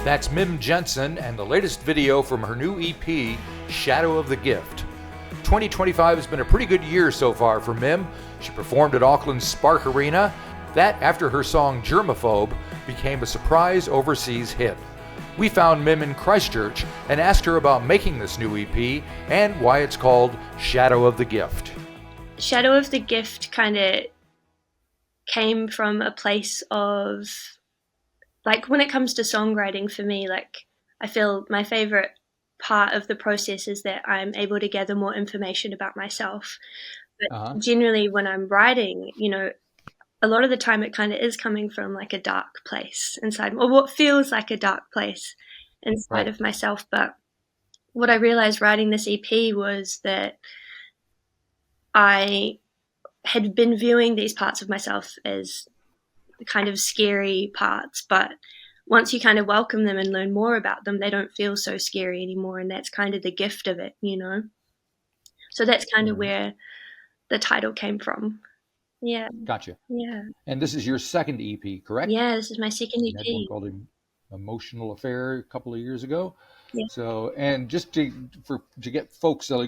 That's Mim Jensen and the latest video from her new EP, Shadow of the Gift. 2025 has been a pretty good year so far for Mim. She performed at Auckland's Spark Arena. That after her song Germaphobe became a surprise overseas hit. We found Mim in Christchurch and asked her about making this new EP and why it's called Shadow of the Gift. Shadow of the Gift kind of came from a place of, like, when it comes to songwriting for me, like, I feel my favorite part of the process is that I'm able to gather more information about myself. But generally when I'm writing, you know, a lot of the time it kind of is coming from like a dark place inside, or what feels like a dark place inside of myself. But what I realized writing this EP was that I had been viewing these parts of myself as kind of scary parts, but once you kind of welcome them and learn more about them, they don't feel so scary anymore, and that's kind of the gift of it, you know. So that's kind of where the title came from. Yeah. Gotcha. Yeah. And this is your second EP, correct? Yeah, this is my second EP. You had one called Emotional Affair a couple of years ago. Yeah. So, and just to get folks a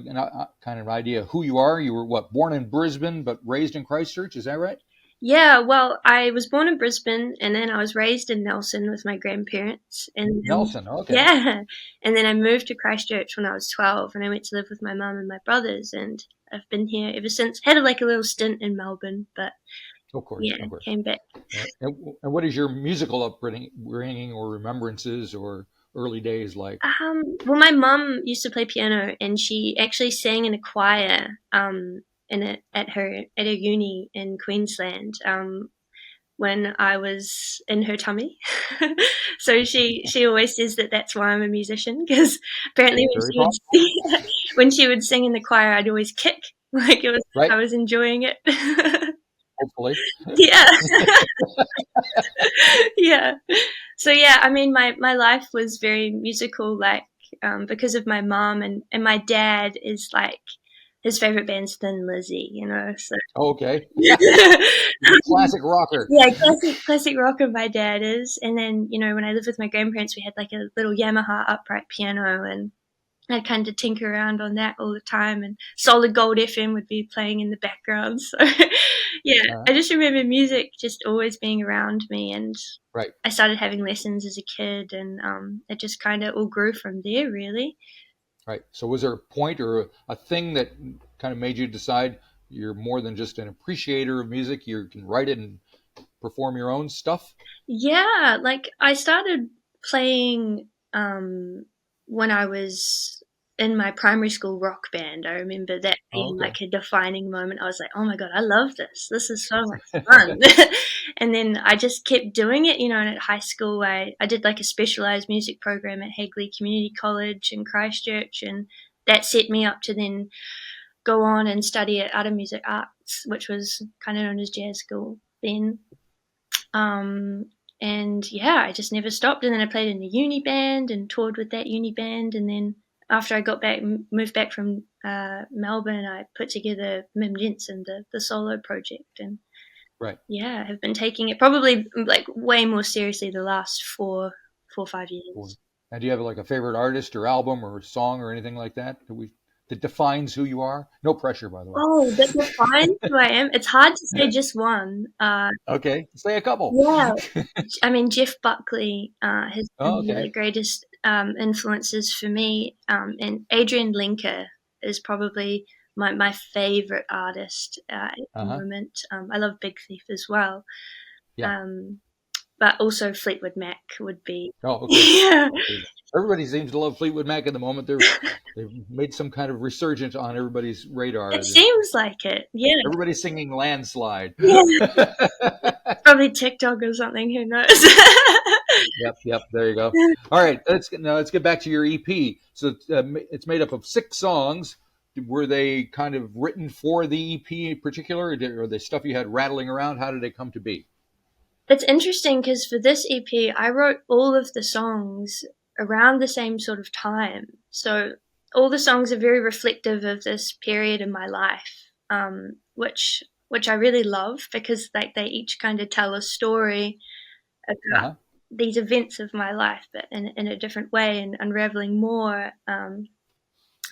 kind of idea who you are, you were born in Brisbane but raised in Christchurch, is that right? Yeah, well, I was born in Brisbane and then I was raised in Nelson with my grandparents. And Nelson, okay. Yeah, and then I moved to Christchurch when I was 12 and I went to live with my mum and my brothers, and I've been here ever since. Had like a little stint in Melbourne, but of course. Came back. And what is your musical upbringing or remembrances or early days like? Well, my mum used to play piano and she actually sang in a choir at her uni in Queensland when I was in her tummy. So she always says that that's why I'm a musician, because apparently when she would sing in the choir, I'd always kick like it was I was enjoying it. Hopefully. Yeah. Yeah. So yeah, I mean, my life was very musical, like because of my mom, and my dad is like, his favorite band's Thin Lizzy, you know. So. Okay. Classic rocker. Yeah, classic rocker my dad is. And then, you know, when I lived with my grandparents, we had like a little Yamaha upright piano, and I'd kind of tinker around on that all the time, and Solid Gold FM would be playing in the background. So yeah, I just remember music just always being around me, and I started having lessons as a kid, and it just kind of all grew from there, really. Right. So was there a point or a thing that kind of made you decide you're more than just an appreciator of music, you can write it and perform your own stuff? Yeah, like I started playing when I was in my primary school rock band. I remember that being like a defining moment. I was like, oh my God, I love this. This is so much fun. And then I just kept doing it, you know, and at high school, I did like a specialized music program at Hagley Community College in Christchurch, and that set me up to then go on and study at Art of Music Arts, which was kind of known as jazz school then. And yeah, I just never stopped. And then I played in a uni band and toured with that uni band. And then after I moved back from Melbourne, I put together Mim Jensen, the solo project. And yeah, I've been taking it probably like way more seriously the last four or 5 years. And do you have like a favorite artist or album or song or anything like that that defines who you are? No pressure, by the way. Oh, that defines who I am? It's hard to say just one. Okay, say a couple. Yeah. I mean, Jeff Buckley has been one of the greatest influences for me. And Adrian Lenker is probably my favorite artist at the moment. I love Big Thief as well. Yeah. But also Fleetwood Mac would be. Oh, okay. Yeah. Everybody seems to love Fleetwood Mac at the moment. They've made some kind of resurgence on everybody's radar. It seems like it, yeah. Everybody's singing Landslide. Yeah. Probably TikTok or something, who knows? Yep, there you go. All right, let's get back to your EP. So it's made up of 6 songs. Were they kind of written for the EP in particular, or are they stuff you had rattling around? How did they come to be? It's interesting because for this EP, I wrote all of the songs around the same sort of time. So all the songs are very reflective of this period in my life, which I really love, because like they each kind of tell a story about these events of my life, but in a different way, and unraveling more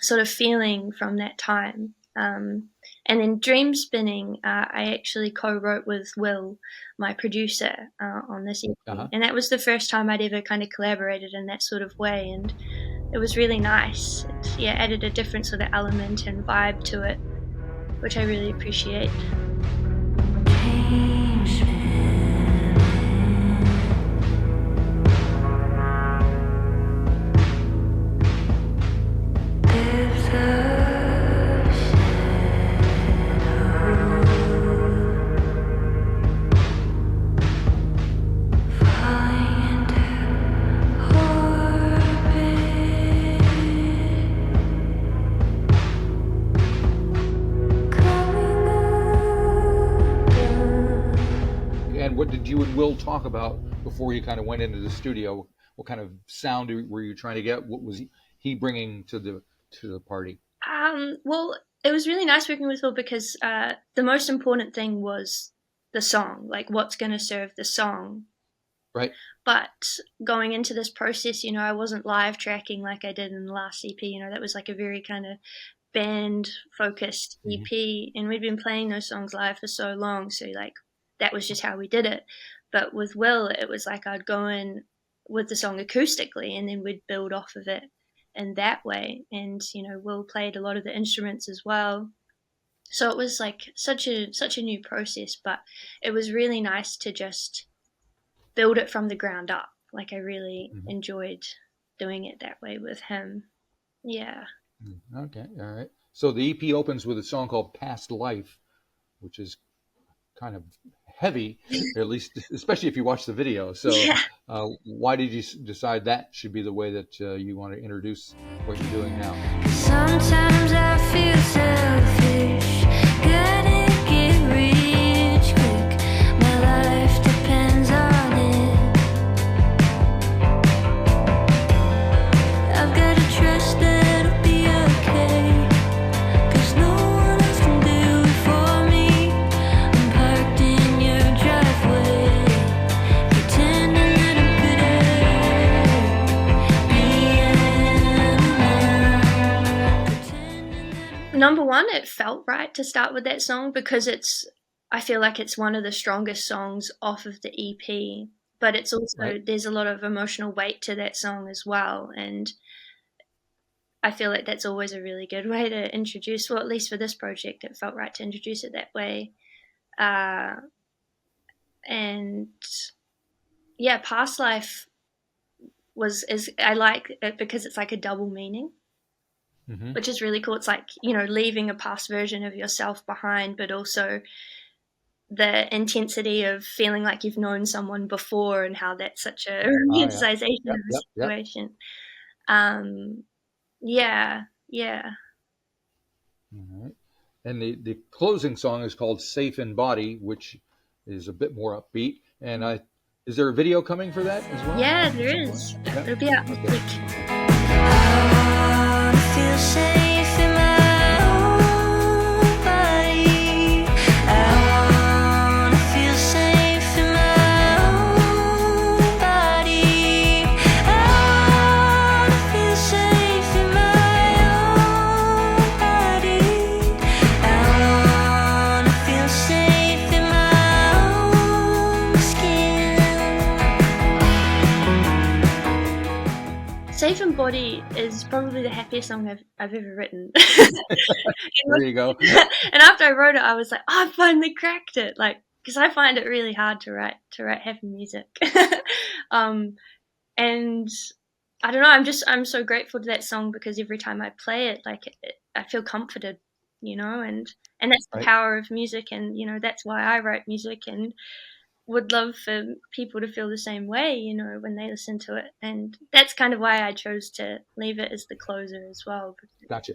sort of feeling from that time. And then Dream Spinning, I actually co-wrote with Will, my producer, on this EP. And that was the first time I'd ever kind of collaborated in that sort of way, and it was really nice. It added a different sort of element and vibe to it, which I really appreciate. What did you and Will talk about before you kind of went into the studio? What kind of sound were you trying to get? What was he bringing to the party? Well, it was really nice working with Will because the most important thing was the song, like what's going to serve the song. Right. But going into this process, I wasn't live tracking like I did in the last EP. That was like a very kind of band focused EP, and we'd been playing those songs live for so long. So like, that was just how we did it. But with Will, it was like I'd go in with the song acoustically, and then we'd build off of it in that way. And Will played a lot of the instruments as well, so it was like such a new process. But it was really nice to just build it from the ground up. Like I really enjoyed doing it that way with him. Yeah. Okay. All right. So the EP opens with a song called "Past Life," which is kind of heavy, at least, especially if you watch the video. So why did you decide that should be the way that you want to introduce what you're doing now? Sometimes I feel selfish, gotta get rich quick, my life depends on it. I've got to trust that it'll be okay, 'cause no one else can do it for me. I'm parked in your driveway, pretending that I'm good at being. Number one, it felt right to start with that song because I feel like it's one of the strongest songs off of the EP, but it's also, there's a lot of emotional weight to that song as well. And I feel like that's always a really good way to introduce, well, at least for this project, it felt right to introduce it that way. And yeah, Past Life I like it because it's like a double meaning. Which is really cool. It's like, leaving a past version of yourself behind, but also the intensity of feeling like you've known someone before and how that's such a romanticization of the situation. Yeah. All right. And the closing song is called "Safe in Body," which is a bit more upbeat. And is there a video coming for that as well? Yeah, there is. It'll be out this week. Feel safe in my own body. I wanna feel safe in my own body. I wanna feel safe in my own body. I wanna feel safe in my own skin. Safe in Body is probably the happiest song I've ever written. There you go. And after I wrote it, I was like, I finally cracked it. Like, because I find it really hard to write happy music. And I don't know, I'm so grateful to that song because every time I play it, like I feel comforted, and that's the power of music, and that's why I write music, and would love for people to feel the same way, when they listen to it. And that's kind of why I chose to leave it as the closer as well. Gotcha.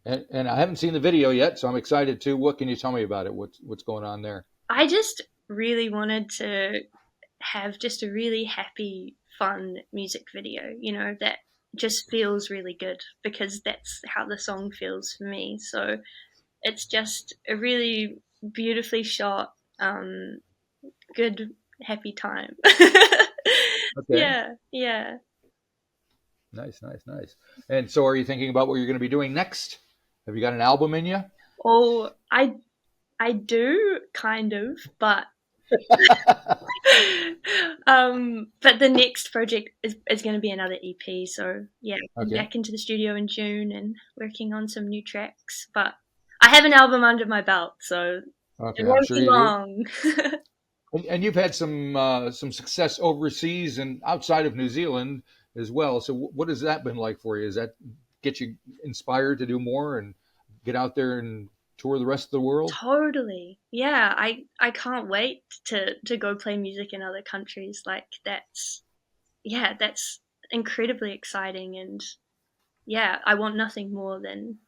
And I haven't seen the video yet, so I'm excited too. What can you tell me about it? What's going on there? I just really wanted to have just a really happy, fun music video, that just feels really good, because that's how the song feels for me. So it's just a really beautifully shot, good, happy time. Okay. Yeah. Nice. And so are you thinking about what you're going to be doing next? Have you got an album in you? Oh, I do kind of, but but the next project is going to be another EP. So yeah, I'm Okay. back into the studio in June and working on some new tracks. But I have an album under my belt, so it Okay, I'm won't sure be you do. long. And you've had some success overseas and outside of New Zealand as well. So what has that been like for you? Does that get you inspired to do more and get out there and tour the rest of the world? Totally. Yeah, I can't wait to go play music in other countries. Like that's incredibly exciting, and yeah, I want nothing more than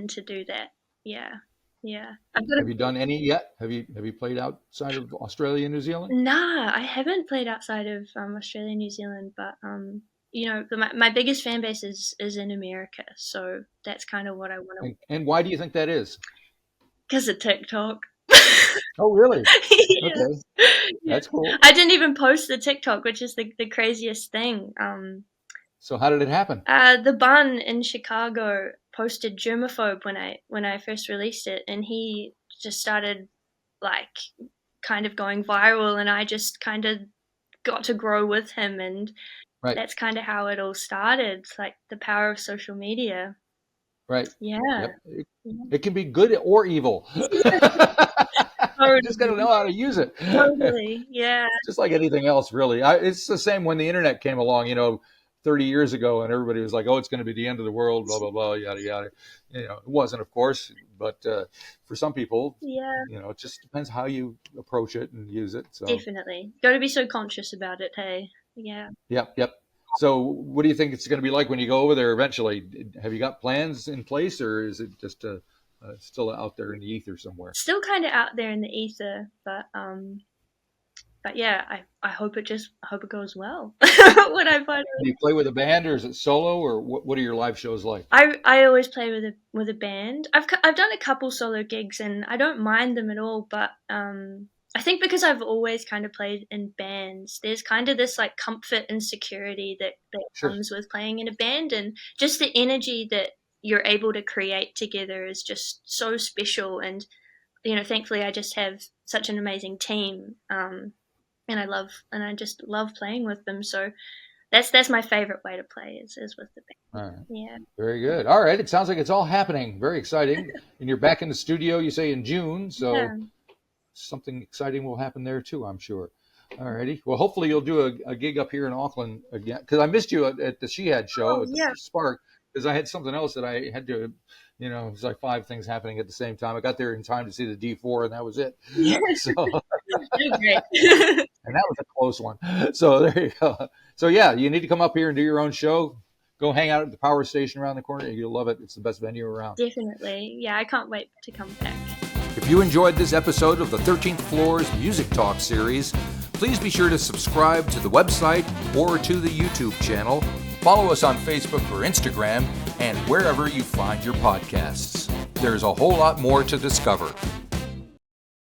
to do that. Yeah. Yeah. I've got Have you done any yet? Have you played outside of Australia and New Zealand? Nah, I haven't played outside of Australia and New Zealand, but my biggest fan base is in America, so that's kind of what I want to. And why do you think that is? Because of TikTok. Oh, really? Yeah. Okay, Yeah. that's cool. I didn't even post the TikTok, which is the craziest thing. So how did it happen? The Bun in Chicago posted Germaphobe when I first released it, and he just started like kind of going viral, and I just kind of got to grow with him, and Right, that's kind of how it all started. It's like the power of social media. right. Yeah. Yep. It can be good or evil. You just got to know how to use it. Totally. Yeah. Just like anything else, really. It's the same when the internet came along, 30 years ago, and everybody was like, "Oh, it's going to be the end of the world," blah blah blah, yada yada. It wasn't, of course, but for some people, Yeah. it just depends how you approach it and use it. So, Definitely. Got to be so conscious about it. Hey. Yeah. yep. So, what do you think it's going to be like when you go over there eventually? Have you got plans in place, or is it just still out there in the ether somewhere? Still kind of out there in the ether, but yeah, I hope it goes well. When I find Do you play with a band, or is it solo, or what are your live shows like? I always play with a band. I've done a couple solo gigs and I don't mind them at all, but I think because I've always kind of played in bands, there's kind of this like comfort and security that Sure. comes with playing in a band, and just the energy that you're able to create together is just so special. And thankfully I just have such an amazing team, and I just love playing with them. So that's my favorite way to play is with the band. All right. Yeah. Very good. All right. It sounds like it's all happening. Very exciting. And you're back in the studio, you say, in June. So Yeah. something exciting will happen there too, I'm sure. All righty. Well, hopefully you'll do a gig up here in Auckland again, because I missed you at the She Had show at yeah. the Spark, because I had something else that I had to, it was like 5 things happening at the same time. I got there in time to see the D4, and that was it. Yeah. So, You're great. and that was a close one. So there you go. So yeah, you need to come up here and do your own show. Go hang out at the power station around the corner. You'll love it. It's the best venue around. Definitely. Yeah, I can't wait to come back. If you enjoyed this episode of the 13th Floor's Music Talk series, please be sure to subscribe to the website or to the YouTube channel. Follow us on Facebook or Instagram and wherever you find your podcasts. There's a whole lot more to discover.